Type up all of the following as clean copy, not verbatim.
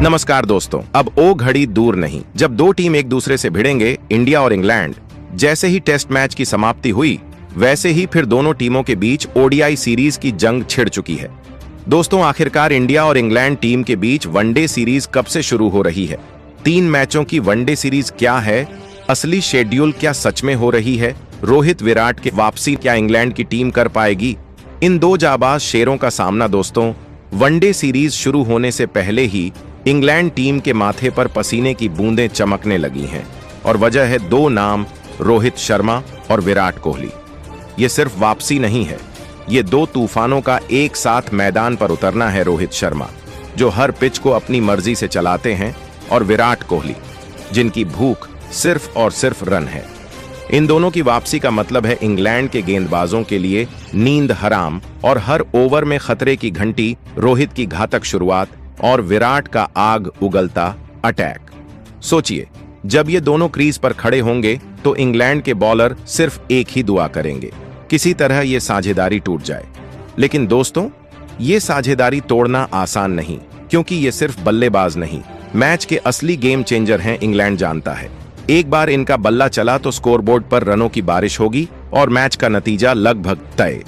नमस्कार दोस्तों, अब वो घड़ी दूर नहीं जब दो टीम एक दूसरे से भिड़ेंगे, इंडिया और इंग्लैंड। जैसे ही टेस्ट मैच की समाप्ति हुई, वैसे ही फिर दोनों टीमों के बीच ओडीआई सीरीज की जंग छिड़ चुकी है। दोस्तों, आखिरकार इंडिया और इंग्लैंड टीम के बीच वनडे सीरीज कब से शुरू हो रही है? 3 मैचों की वनडे सीरीज क्या है? असली शेड्यूल क्या सच में हो रही है? रोहित विराट की वापसी क्या इंग्लैंड की टीम कर पाएगी? इन दो जाबाज शेरों का सामना। दोस्तों, वनडे सीरीज शुरू होने से पहले ही इंग्लैंड टीम के माथे पर पसीने की बूंदें चमकने लगी हैं और वजह है 2 नाम, रोहित शर्मा और विराट कोहली। ये सिर्फ वापसी नहीं है, ये 2 तूफानों का एक साथ मैदान पर उतरना है। रोहित शर्मा, जो हर पिच को अपनी मर्जी से चलाते हैं, और विराट कोहली, जिनकी भूख सिर्फ और सिर्फ रन है। इन दोनों की वापसी का मतलब है इंग्लैंड के गेंदबाजों के लिए नींद हराम और हर ओवर में खतरे की घंटी, रोहित की घातक शुरुआत और विराट का आग उगलता अटैक। सोचिए, जब ये दोनों क्रीज पर खड़े होंगे तो इंग्लैंड के बॉलर सिर्फ एक ही दुआ करेंगे, किसी तरह ये साझेदारी टूट जाए। लेकिन दोस्तों, ये साझेदारी तोड़ना आसान नहीं, क्योंकि ये सिर्फ बल्लेबाज नहीं, मैच के असली गेम चेंजर हैं। इंग्लैंड जानता है, एक बार इनका बल्ला चला तो स्कोरबोर्ड पर रनों की बारिश होगी और मैच का नतीजा लगभग तय।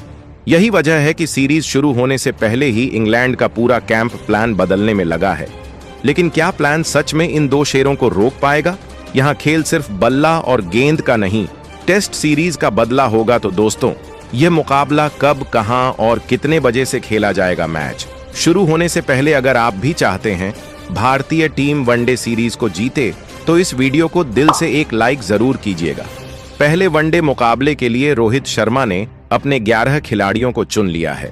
यही वजह है कि सीरीज शुरू होने से पहले ही इंग्लैंड का पूरा कैंप प्लान बदलने में लगा है। लेकिन क्या प्लान सच में इन 2 शेरों को रोक पाएगा? यहाँ खेल सिर्फ बल्ला और गेंद का नहीं, टेस्ट सीरीज का बदला होगा। तो दोस्तों, यह मुकाबला कब, कहां और कितने बजे से खेला जाएगा? मैच शुरू होने से पहले अगर आप भी चाहते हैं भारतीय टीम वनडे सीरीज को जीते, तो इस वीडियो को दिल से एक लाइक जरूर कीजिएगा। पहले वनडे मुकाबले के लिए रोहित शर्मा ने अपने 11 खिलाड़ियों को चुन लिया है।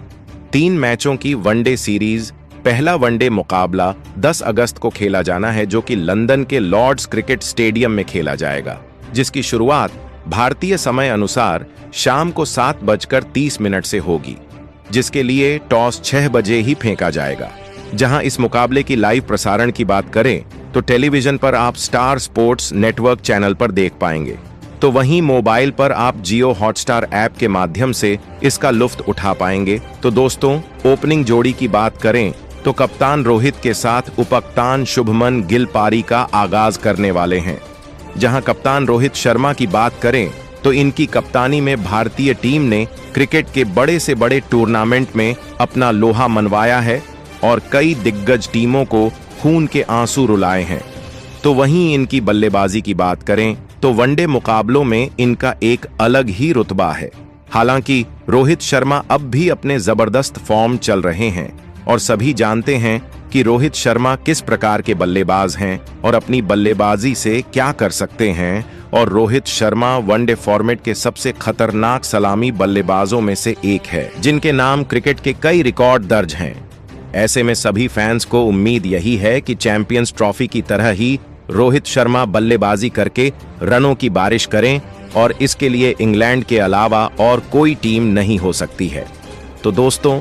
3 मैचों की वनडे सीरीज। पहला वनडे मुकाबला 10 अगस्त को खेला जाना है, जो कि लंदन के लॉर्ड्स क्रिकेट स्टेडियम में खेला जाएगा, जिसकी शुरुआत भारतीय समय अनुसार शाम को 7:30 से होगी, जिसके लिए टॉस 6 बजे ही फेंका जाएगा। जहां इस मुकाबले की लाइव प्रसारण की बात करें तो टेलीविजन पर आप स्टार स्पोर्ट्स नेटवर्क चैनल पर देख पाएंगे, तो वहीं मोबाइल पर आप जियो हॉटस्टार ऐप के माध्यम से इसका लुत्फ उठा पाएंगे। तो दोस्तों, ओपनिंग जोड़ी की बात करें तो कप्तान रोहित के साथ उपकप्तान शुभमन गिल पारी का आगाज करने वाले हैं। जहां कप्तान रोहित शर्मा की बात करें तो इनकी कप्तानी में भारतीय टीम ने क्रिकेट के बड़े से बड़े टूर्नामेंट में अपना लोहा मनवाया है और कई दिग्गज टीमों को खून के आंसू रुलाए हैं। तो वहीं इनकी बल्लेबाजी की बात करें तो वनडे मुकाबलों में इनका एक अलग ही रुतबा है। हालांकि रोहित शर्मा अब भी अपने जबरदस्त फॉर्म चल रहे हैं और सभी जानते हैं कि रोहित शर्मा किस प्रकार के बल्लेबाज हैं और अपनी बल्लेबाजी से क्या कर सकते हैं। और रोहित शर्मा वनडे फॉर्मेट के सबसे खतरनाक सलामी बल्लेबाजों में से एक है, जिनके नाम क्रिकेट के कई रिकॉर्ड दर्ज हैं। ऐसे में सभी फैंस को उम्मीद यही है कि चैंपियंस ट्रॉफी की तरह ही रोहित शर्मा बल्लेबाजी करके रनों की बारिश करें, और इसके लिए इंग्लैंड के अलावा और कोई टीम नहीं हो सकती है। तो दोस्तों,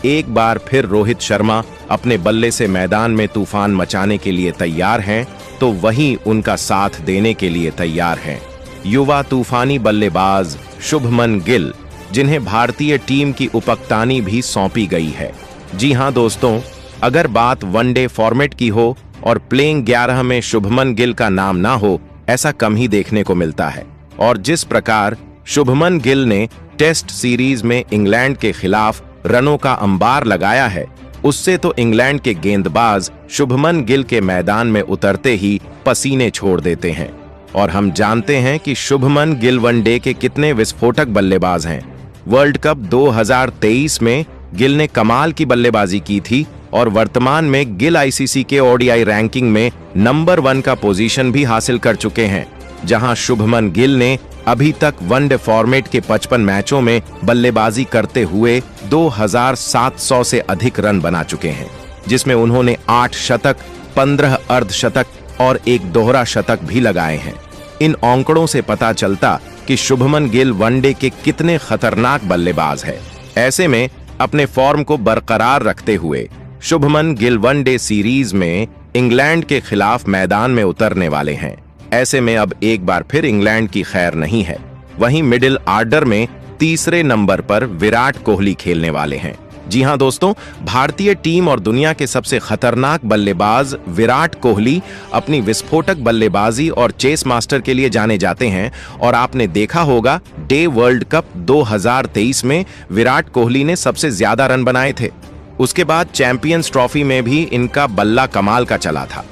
एक बार फिर रोहित शर्मा अपने बल्ले से मैदान में तूफान मचाने के लिए तैयार हैं, तो वहीं उनका साथ देने के लिए तैयार हैं युवा तूफानी बल्लेबाज शुभमन गिल, जिन्हें भारतीय टीम की उपकप्तानी भी सौंपी गई है। जी हां दोस्तों, अगर बात वनडे फॉर्मेट की हो और प्लेइंग 11 में शुभमन गिल का नाम ना हो, ऐसा कम ही देखने को मिलता है। और जिस प्रकार शुभमन गिल ने टेस्ट सीरीज में इंग्लैंड के खिलाफ रनों का अंबार लगाया है, उससे तो इंग्लैंड के गेंदबाज शुभमन गिल के मैदान में उतरते ही पसीने छोड़ देते हैं। और हम जानते हैं कि शुभमन गिल वनडे के कितने विस्फोटक बल्लेबाज हैं। वर्ल्ड कप 2023 में गिल ने कमाल की बल्लेबाजी की थी और वर्तमान में गिल आईसीसी के ओडीआई रैंकिंग में नंबर 1 का पोजीशन भी हासिल कर चुके हैं। जहां शुभमन गिल ने अभी तक वनडे फॉर्मेट के 55 मैचों में बल्लेबाजी करते हुए 2700 से अधिक रन बना चुके हैं, जिसमें उन्होंने 8 शतक, 15 अर्धशतक और एक दोहरा शतक भी लगाए हैं। इन आंकड़ों से पता चलता कि शुभमन गिल वनडे के कितने खतरनाक बल्लेबाज है। ऐसे में अपने फॉर्म को बरकरार रखते हुए शुभमन गिल वनडे सीरीज में इंग्लैंड के खिलाफ मैदान में उतरने वाले हैं। ऐसे में अब एक बार फिर इंग्लैंड की खैर नहीं है। वहीं मिडिल आर्डर में तीसरे नंबर पर विराट कोहली खेलने वाले हैं। जी हां दोस्तों, भारतीय टीम और दुनिया के सबसे खतरनाक बल्लेबाज विराट कोहली अपनी विस्फोटक बल्लेबाजी और चेस मास्टर के लिए जाने जाते हैं। और आपने देखा होगा डे वर्ल्ड कप 2023 में विराट कोहली ने सबसे ज्यादा रन बनाए थे। उसके बाद चैंपियंस ट्रॉफी में भी इनका बल्ला कमाल का चला था।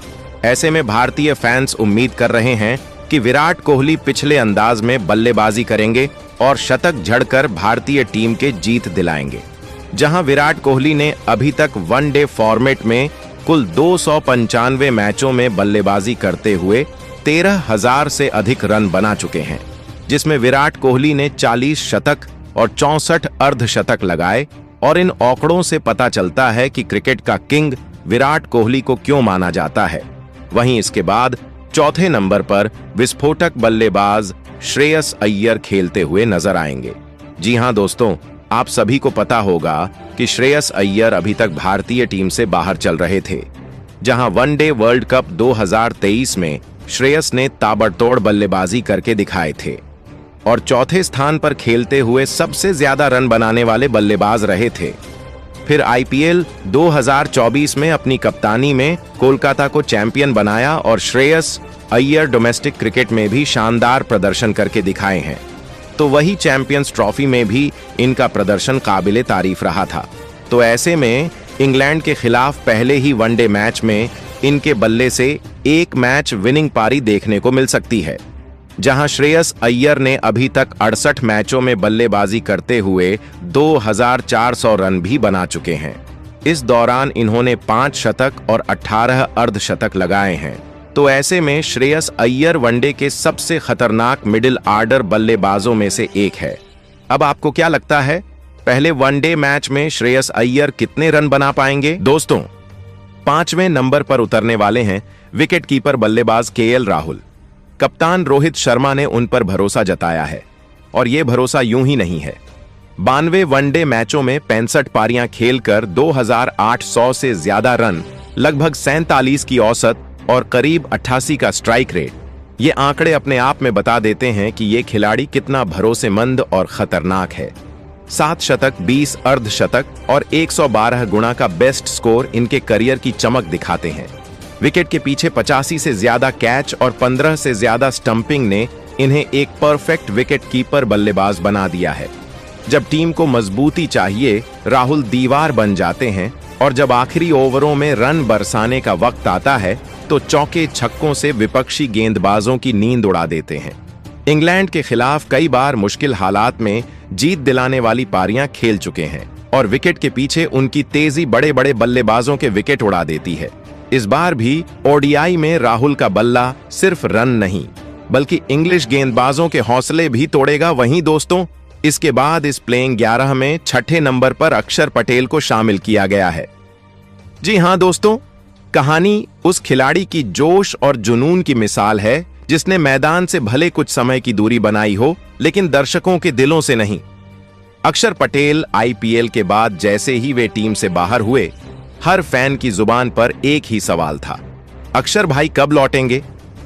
ऐसे में भारतीय फैंस उम्मीद कर रहे हैं कि विराट कोहली पिछले अंदाज में बल्लेबाजी करेंगे और शतक झड़कर भारतीय टीम के जीत दिलाएंगे। जहां विराट कोहली ने अभी तक वनडे फॉर्मेट में कुल 295 मैचों में बल्लेबाजी करते हुए 13,000 से अधिक रन बना चुके हैं, जिसमें विराट कोहली ने 40 शतक और 64 अर्धशतक लगाए। और इन आंकड़ों से पता चलता है कि क्रिकेट का किंग विराट कोहली को क्यों माना जाता है। वहीं इसके बाद चौथे नंबर पर विस्फोटक बल्लेबाज श्रेयस अय्यर खेलते हुए नजर आएंगे। जी हां दोस्तों, आप सभी को पता होगा कि श्रेयस अय्यर अभी तक भारतीय टीम से बाहर चल रहे थे। जहां वनडे वर्ल्ड कप 2023 में श्रेयस ने ताबड़तोड़ बल्लेबाजी करके दिखाए थे और चौथे स्थान पर खेलते हुए सबसे ज्यादा रन बनाने वाले बल्लेबाज रहे थे। फिर आईपीएल 2024 में अपनी कप्तानी में कोलकाता को चैंपियन बनाया और श्रेयस अय्यर डोमेस्टिक क्रिकेट में भी शानदार प्रदर्शन करके दिखाए हैं। तो वही चैंपियंस ट्रॉफी में भी इनका प्रदर्शन काबिले तारीफ रहा था। तो ऐसे में इंग्लैंड के खिलाफ पहले ही वनडे मैच में इनके बल्ले से एक मैच विनिंग पारी देखने को मिल सकती है। जहां श्रेयस अय्यर ने अभी तक 68 मैचों में बल्लेबाजी करते हुए 2,400 रन भी बना चुके हैं। इस दौरान इन्होंने 5 शतक और 18 अर्धशतक लगाए हैं। तो ऐसे में श्रेयस अय्यर वनडे के सबसे खतरनाक मिडिल आर्डर बल्लेबाजों में से एक है। अब आपको क्या लगता है, पहले वनडे मैच में श्रेयस अय्यर कितने रन बना पाएंगे? दोस्तों, 5वें नंबर पर उतरने वाले हैं विकेटकीपर बल्लेबाज केएल राहुल। कप्तान रोहित शर्मा ने उन पर भरोसा जताया है और यह भरोसा यूं ही नहीं है। 92 वनडे मैचों में 65 पारियां खेलकर 2,800 से ज्यादा रन, लगभग 47 की औसत और करीब 88 का स्ट्राइक रेट, ये आंकड़े अपने आप में बता देते हैं कि ये खिलाड़ी कितना भरोसेमंद और खतरनाक है। 7 शतक, 20 अर्धशतक और 112 गुणा का बेस्ट स्कोर इनके करियर की चमक दिखाते हैं। विकेट के पीछे 85 से ज्यादा कैच और 15 से ज्यादा स्टंपिंग ने इन्हें एक परफेक्ट विकेट कीपर बल्लेबाज बना दिया है। जब टीम को मजबूती चाहिए, राहुल दीवार बन जाते हैं और जब आखिरी ओवरों में रन बरसाने का वक्त आता है तो चौके छक्कों से विपक्षी गेंदबाजों की नींद उड़ा देते हैं। इंग्लैंड के खिलाफ कई बार मुश्किल हालात में जीत दिलाने वाली पारियां खेल चुके हैं और विकेट के पीछे उनकी तेजी बड़े बड़े बल्लेबाजों के विकेट उड़ा देती है। इस बार भी ओडीआई में राहुल का बल्ला सिर्फ रन नहीं बल्कि इंग्लिश गेंदबाजों के हौसले भी तोड़ेगा। वहीं दोस्तों, इसके बाद इस प्लेइंग 11 में 6ठे नंबर पर अक्षर पटेल को शामिल किया गया है। जी हां दोस्तों, कहानी उस खिलाड़ी की जोश और जुनून की मिसाल है जिसने मैदान से भले कुछ समय की दूरी बनाई हो, लेकिन दर्शकों के दिलों से नहीं। अक्षर पटेल आईपीएल के बाद जैसे ही वे टीम से बाहर हुए, हर फैन की जुबान पर एक ही सवाल था, अक्षर भाई कब लौटेंगे?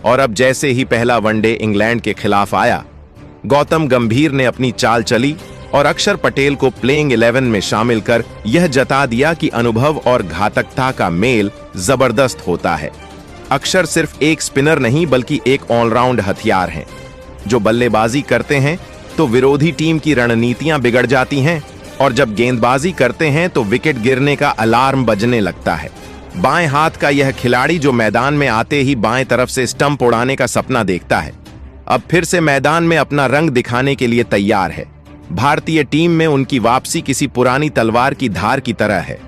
और अब जैसे ही पहला वनडे इंग्लैंड के खिलाफ आया, गौतम गंभीर ने अपनी चाल चली और अक्षर पटेल को प्लेइंग 11 में शामिल कर यह जता दिया कि अनुभव और घातकता का मेल जबरदस्त होता है। अक्षर सिर्फ एक स्पिनर नहीं बल्कि एक ऑलराउंड हथियार हैं, जो बल्लेबाजी करते हैं तो विरोधी टीम की रणनीतियां बिगड़ जाती हैं और जब गेंदबाजी करते हैं तो विकेट गिरने का अलार्म बजने लगता है। बाएं हाथ का यह खिलाड़ी जो मैदान में आते ही बाएं तरफ से स्टंप उड़ाने का सपना देखता है, अब फिर से मैदान में अपना रंग दिखाने के लिए तैयार है। भारतीय टीम में उनकी वापसी किसी पुरानी तलवार की धार की तरह है,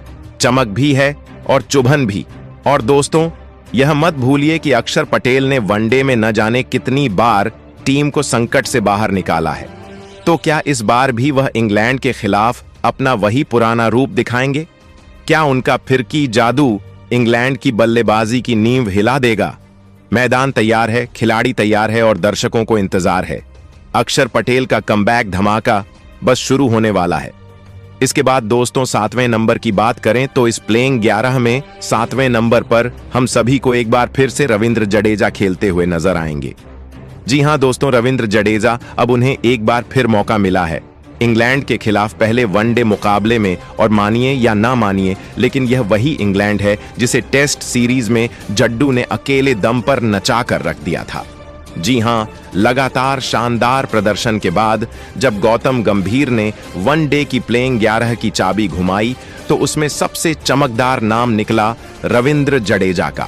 चमक भी है और चुभन भी। और दोस्तों, यह मत भूलिए कि अक्षर पटेल ने वनडे में न जाने कितनी बार टीम को संकट से बाहर निकाला है। तो क्या इस बार भी वह इंग्लैंड के खिलाफ अपना वही पुराना रूप दिखाएंगे? क्या उनका फिरकी जादू इंग्लैंड की बल्लेबाजी की नींव हिला देगा? मैदान तैयार है, खिलाड़ी तैयार है और दर्शकों को इंतजार है। अक्षर पटेल का कमबैक धमाका बस शुरू होने वाला है। इसके बाद दोस्तों, 7वें नंबर की बात करें तो इस प्लेइंग 11 में 7वें नंबर पर हम सभी को एक बार फिर से रविंद्र जडेजा खेलते हुए नजर आएंगे। जी हां दोस्तों, रविंद्र जडेजा, अब उन्हें एक बार फिर मौका मिला है इंग्लैंड के खिलाफ पहले वनडे मुकाबले में, और मानिए या ना मानिए लेकिन यह वही इंग्लैंड है जिसे टेस्ट सीरीज में जड्डू ने अकेले दम पर नचा कर रख दिया था। जी हां, लगातार शानदार प्रदर्शन के बाद जब गौतम गंभीर ने वनडे की प्लेइंग 11 की चाबी घुमाई तो उसमें सबसे चमकदार नाम निकला रविंद्र जडेजा का।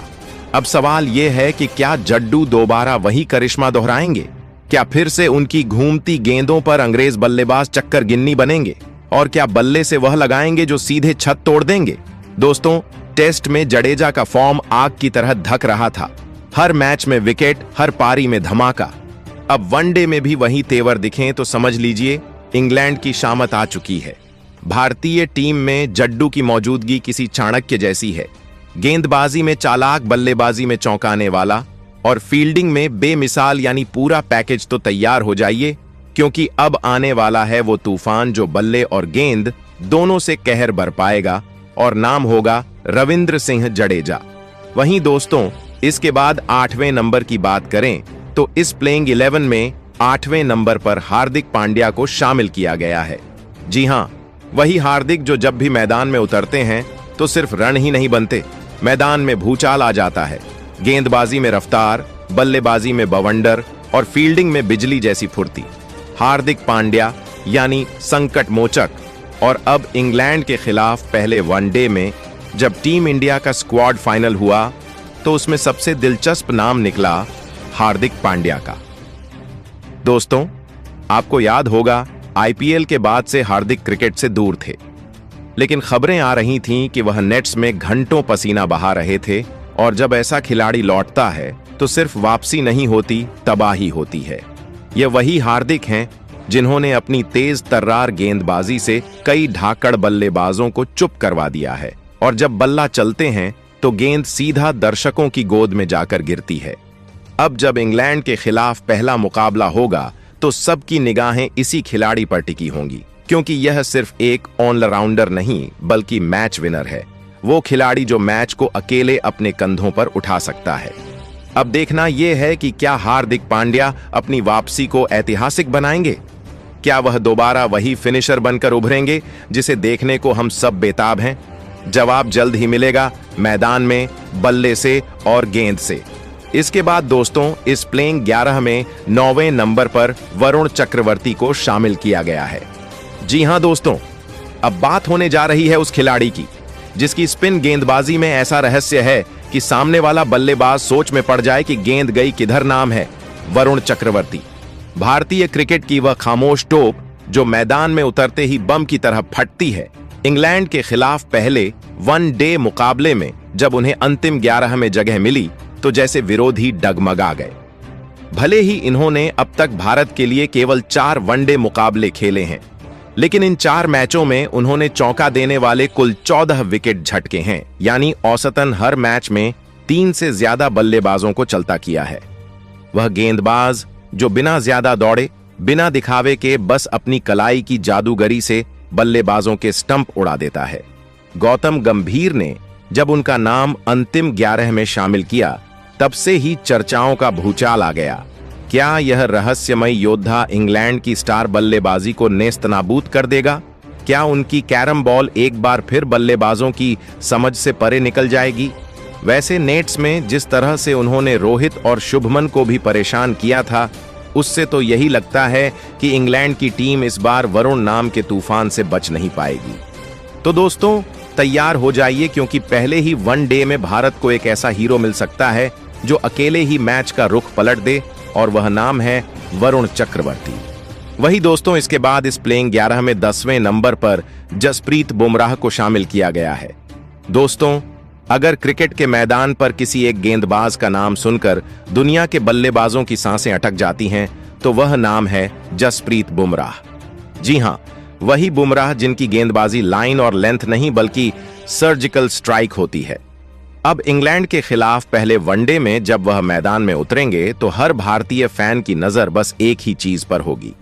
अब सवाल यह है कि क्या जड्डू दोबारा वही करिश्मा दोहराएंगे? क्या फिर से उनकी घूमती गेंदों पर अंग्रेज बल्लेबाज चक्कर गिन्नी बनेंगे? और क्या बल्ले से वह लगाएंगे जो सीधे छत तोड़ देंगे? दोस्तों, टेस्ट में जडेजा का फॉर्म आग की तरह धक रहा था। हर मैच में विकेट, हर पारी में धमाका। अब वनडे में भी वही तेवर दिखें तो समझ लीजिए इंग्लैंड की शामत आ चुकी है। भारतीय टीम में जड्डू की मौजूदगी किसी चाणक्य जैसी है। गेंदबाजी में चालाक, बल्लेबाजी में चौंकाने वाला और फील्डिंग में बेमिसाल, यानी पूरा पैकेज तो तैयार हो जाइए, क्योंकि अब आने वाला है वो तूफान जो बल्ले और गेंद दोनों से कहर बरपाएगा, और नाम होगा रविंद्र सिंह जडेजा। वहीं दोस्तों, इसके बाद 8वें नंबर की बात करें तो इस प्लेइंग 11 में 8वें नंबर पर हार्दिक पांड्या को शामिल किया गया है। जी हां, वही हार्दिक जो जब भी मैदान में उतरते हैं तो सिर्फ रन ही नहीं बनते, मैदान में भूचाल आ जाता है। गेंदबाजी में रफ्तार, बल्लेबाजी में बवंडर और फील्डिंग में बिजली जैसी फुर्ती। हार्दिक पांड्या यानी संकट मोचक। और अब इंग्लैंड के खिलाफ पहले वनडे में जब टीम इंडिया का स्क्वाड फाइनल हुआ तो उसमें सबसे दिलचस्प नाम निकला हार्दिक पांड्या का। दोस्तों, आपको याद होगा आईपीएल के बाद से हार्दिक क्रिकेट से दूर थे, लेकिन खबरें आ रही थीं कि वह नेट्स में घंटों पसीना बहा रहे थे, और जब ऐसा खिलाड़ी लौटता है तो सिर्फ वापसी नहीं होती, तबाही होती है। ये वही हार्दिक हैं जिन्होंने अपनी तेज तर्रार गेंदबाजी से कई ढाकड़ बल्लेबाजों को चुप करवा दिया है, और जब बल्ला चलते हैं तो गेंद सीधा दर्शकों की गोद में जाकर गिरती है। अब जब इंग्लैंड के खिलाफ पहला मुकाबला होगा तो सबकी निगाहें इसी खिलाड़ी पर टिकी होंगी, क्योंकि यह सिर्फ एक ऑलराउंडर नहीं बल्कि मैच विनर है। वो खिलाड़ी जो मैच को अकेले अपने कंधों पर उठा सकता है। अब देखना यह है कि क्या हार्दिक पांड्या अपनी वापसी को ऐतिहासिक बनाएंगे? क्या वह दोबारा वही फिनिशर बनकर उभरेंगे जिसे देखने को हम सब बेताब हैं? जवाब जल्द ही मिलेगा, मैदान में, बल्ले से और गेंद से। इसके बाद दोस्तों, इस प्लेइंग 11 में 9वें नंबर पर वरुण चक्रवर्ती को शामिल किया गया है। जी हां दोस्तों, अब बात होने जा रही है उस खिलाड़ी की जिसकी स्पिन गेंदबाजी में ऐसा रहस्य है कि सामने वाला बल्लेबाज सोच में पड़ जाए कि गेंद गई किधर। नाम है वरुण चक्रवर्ती। भारतीय क्रिकेट की वह खामोश टोप जो मैदान में उतरते ही बम की तरह फटती है। इंग्लैंड के खिलाफ पहले वनडे मुकाबले में जब उन्हें अंतिम 11 में जगह मिली तो जैसे विरोधी डगमगा गए। भले ही इन्होंने अब तक भारत के लिए केवल 4 वनडे मुकाबले खेले हैं, लेकिन इन 4 मैचों में उन्होंने चौंका देने वाले कुल 14 विकेट झटके हैं, यानी औसतन हर मैच में 3 से ज्यादा बल्लेबाजों को चलता किया है। वह गेंदबाज जो बिना ज्यादा दौड़े, बिना दिखावे के बस अपनी कलाई की जादूगरी से बल्लेबाजों के स्टंप उड़ा देता है। गौतम गंभीर ने जब उनका नाम अंतिम 11 में शामिल किया तब से ही चर्चाओं का भूचाल आ गया। क्या यह रहस्यमय योद्धा इंग्लैंड की स्टार बल्लेबाजी को नेस्तनाबूद कर देगा? क्या उनकी कैरम बॉल एक बार फिर बल्लेबाजों की समझ से परे निकल जाएगी? वैसे नेट्स में जिस तरह से उन्होंने रोहित और शुभमन को भी परेशान किया था, उससे तो यही लगता है कि इंग्लैंड की टीम इस बार वरुण नाम के तूफान से बच नहीं पाएगी। तो दोस्तों, तैयार हो जाइए, क्योंकि पहले ही वनडे में भारत को एक ऐसा हीरो मिल सकता है जो अकेले ही मैच का रुख पलट दे, और वह नाम है वरुण चक्रवर्ती। वही दोस्तों, इसके बाद इस प्लेइंग 11 में 10वें नंबर पर जसप्रीत बुमराह को शामिल किया गया है। दोस्तों, अगर क्रिकेट के मैदान पर किसी एक गेंदबाज का नाम सुनकर दुनिया के बल्लेबाजों की सांसें अटक जाती हैं तो वह नाम है जसप्रीत बुमराह। जी हां, वही बुमराह जिनकी गेंदबाजी लाइन और लेंथ नहीं बल्कि सर्जिकल स्ट्राइक होती है। अब इंग्लैंड के खिलाफ पहले वनडे में जब वह मैदान में उतरेंगे तो हर भारतीय फैन की नजर बस एक ही चीज पर होगी।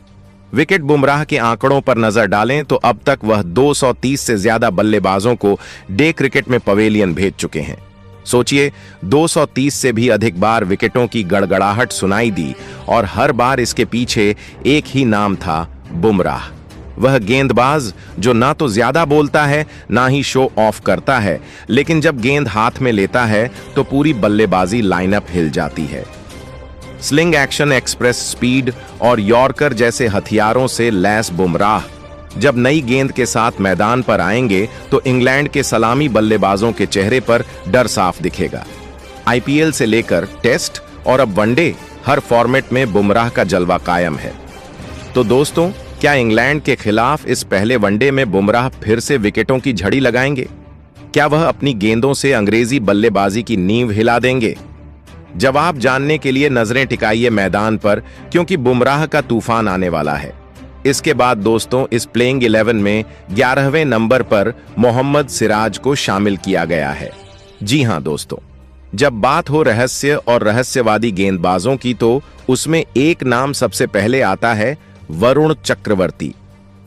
विकेट बुमराह के आंकड़ों पर नजर डालें तो अब तक वह 230 से ज्यादा बल्लेबाजों को डे क्रिकेट में पवेलियन भेज चुके हैं। सोचिए, 230 से भी अधिक बार विकेटों की गड़गड़ाहट सुनाई दी, और हर बार इसके पीछे एक ही नाम था, बुमराह। वह गेंदबाज जो ना तो ज्यादा बोलता है ना ही शो ऑफ करता है, लेकिन जब गेंद हाथ में लेता है तो पूरी बल्लेबाजी लाइनअप हिल जाती है। स्लिंग एक्शन, एक्सप्रेस स्पीड और यॉर्कर जैसे हथियारों से लैस बुमराह जब नई गेंद के साथ मैदान पर आएंगे तो इंग्लैंड के सलामी बल्लेबाजों के चेहरे पर डर साफ दिखेगा। आईपीएल से लेकर टेस्ट और अब वनडे, हर फॉर्मेट में बुमराह का जलवा कायम है। तो दोस्तों, क्या इंग्लैंड के खिलाफ इस पहले वनडे में बुमराह फिर से विकेटों की झड़ी लगाएंगे? क्या वह अपनी गेंदों से अंग्रेजी बल्लेबाजी की नींव हिला देंगे? जवाब जानने के लिए नजरें टिकाइए मैदान पर, क्योंकि बुमराह का तूफान आने वाला है। इसके बाद दोस्तों, इस प्लेइंग 11 में 11वें नंबर पर मोहम्मद सिराज को शामिल किया गया है। जी हां दोस्तों, जब बात हो रहस्य और रहस्यवादी गेंदबाजों की तो उसमें एक नाम सबसे पहले आता है, वरुण चक्रवर्ती।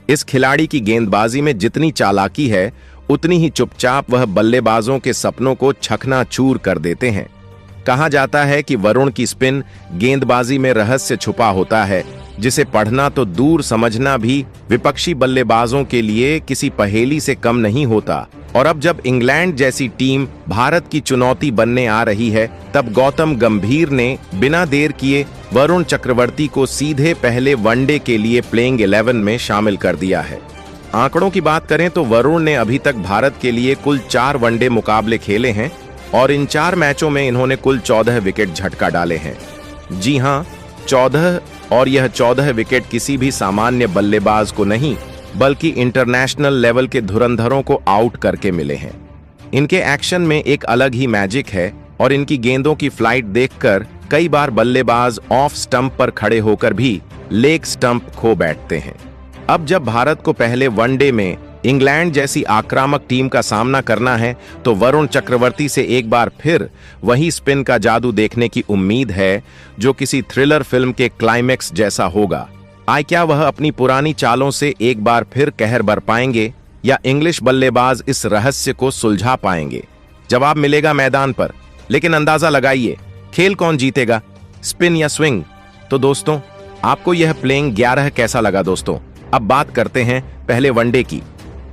इस खिलाड़ी की गेंदबाजी में जितनी चालाकी है उतनी ही चुपचाप वह बल्लेबाजों के सपनों को चकनाचूर कर देते हैं। कहा जाता है कि वरुण की स्पिन गेंदबाजी में रहस्य छुपा होता है, जिसे पढ़ना तो दूर समझना भी विपक्षी बल्लेबाजों के लिए किसी पहेली से कम नहीं होता। और अब जब इंग्लैंड जैसी टीम भारत की चुनौती बनने आ रही है, तब गौतम गंभीर ने बिना देर किए वरुण चक्रवर्ती को सीधे पहले वनडे के लिए प्लेइंग 11 में शामिल कर दिया है। आंकड़ों की बात करें तो वरुण ने अभी तक भारत के लिए कुल 4 वनडे मुकाबले खेले हैं और इन 4 मैचों में इन्होंने कुल 14 विकेट झटका डाले हैं। जी हां, 14, और यह 14 विकेट किसी भी सामान्य बल्लेबाज को नहीं बल्कि इंटरनेशनल लेवल के धुरंधरों को आउट करके मिले हैं। इनके एक्शन में एक अलग ही मैजिक है और इनकी गेंदों की फ्लाइट देखकर कई बार बल्लेबाज ऑफ स्टंप पर खड़े होकर भी लेग स्टंप खो बैठते हैं। अब जब भारत को पहले वनडे में इंग्लैंड जैसी आक्रामक टीम का सामना करना है तो वरुण चक्रवर्ती से एक बार फिर वही स्पिन का जादू देखने की उम्मीद है जो किसी थ्रिलर फिल्म के क्लाइमेक्स जैसा होगा। क्या वह अपनी पुरानी चालों से एक बार फिर कहर बरपाएंगे या इंग्लिश बल्लेबाज इस रहस्य को सुलझा पाएंगे? जवाब मिलेगा मैदान पर, लेकिन अंदाजा लगाइए, खेल कौन जीतेगा, स्पिन या स्विंग? तो दोस्तों, आपको यह प्लेइंग 11 कैसा लगा दोस्तों? अब बात करते हैं पहले वनडे की,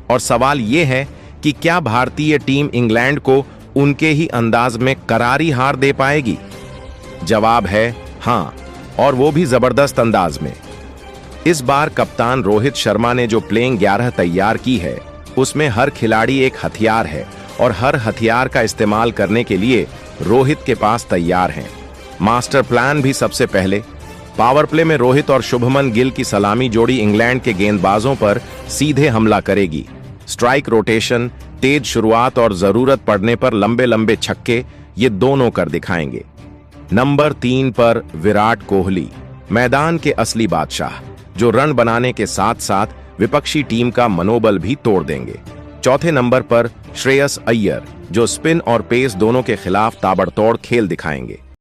और सवाल यह है कि क्या भारतीय टीम इंग्लैंड को उनके ही अंदाज में करारी हार दे पाएगी? जवाब है हां, और वो भी जबरदस्त अंदाज में। इस बार कप्तान रोहित शर्मा ने जो प्लेइंग 11 तैयार की है उसमें हर खिलाड़ी एक हथियार है और हर हथियार का इस्तेमाल करने के लिए रोहित के पास तैयार हैं। मास्टर प्लान भी सबसे पहले, पावर प्ले में रोहित और शुभमन गिल की सलामी जोड़ी इंग्लैंड के गेंदबाजों पर सीधे हमला करेगी। स्ट्राइक रोटेशन, तेज शुरुआत और जरूरत पड़ने पर लंबे लंबे छक्के, ये दोनों कर दिखाएंगे। नंबर 3 पर विराट कोहली, मैदान के असली बादशाह, जो रन बनाने के साथ साथ विपक्षी टीम का मनोबल भी तोड़ देंगे। चौथे नंबर पर श्रेयस अय्यर, जो स्पिन और पेस दोनों के खिलाफ ताबड़तोड़ खेल दिखाएंगे।